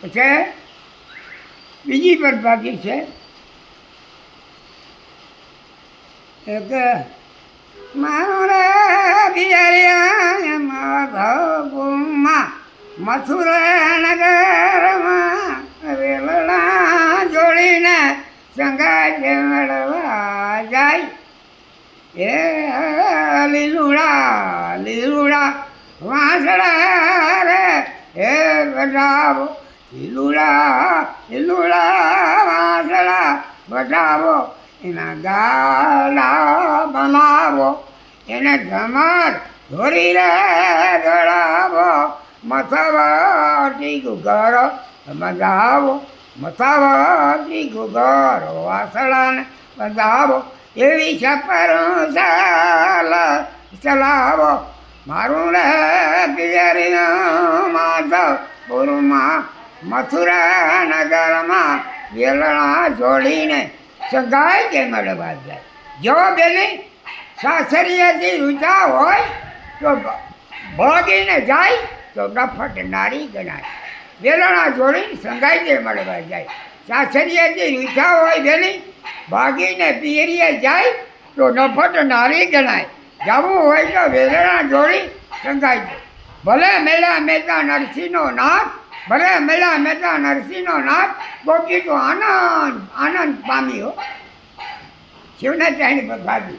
પછી બીજી પણ બાકી છે એક મારું રે બિયારિયા માધવપુરમાં મથુરા નગરમાં વેલણા જોડીને સંગાઈ મળવા જાય એ લીલુડા લીલુડા વાંસડા રે એ બજાવો લીલુડા લીલુડા વાંસડા બજાવો એના ગાલા બનાવો એને ધમાર ધોરી રે ગળાવો મથાવાટી ગુગર મજાવો મથાવાટી ગુગર વાસળાને બજાવો એવી છપર ચલાવો મારું રે પિયરિયા માધવપુરમાં મથુરા નગરમાં વેલણા જોડીને સંગાઈ કે મળવા જાય જો બેની સાસરિયાથી રૂચા હોય તો ભાગીને જાય તો ડફટ નારી ગણાય વેલણા જોડીને સંગાઈ કે મળવા જાય સાસરિયાથી રૂચા હોય બેની ભાગીને પિયરિયા જાય તો ડફટ નારી ગણાય જવું હોય તો વેલણા જોડી સંગાઈ જાય ભલે મેળા મહેતા નરસિંહનો નાથ ભલે મેળા મહેતા નરસિંહનો નાથ ગોપી તો આનંદ આનંદ પામ્યો શિવને ચાણી પર ભાગી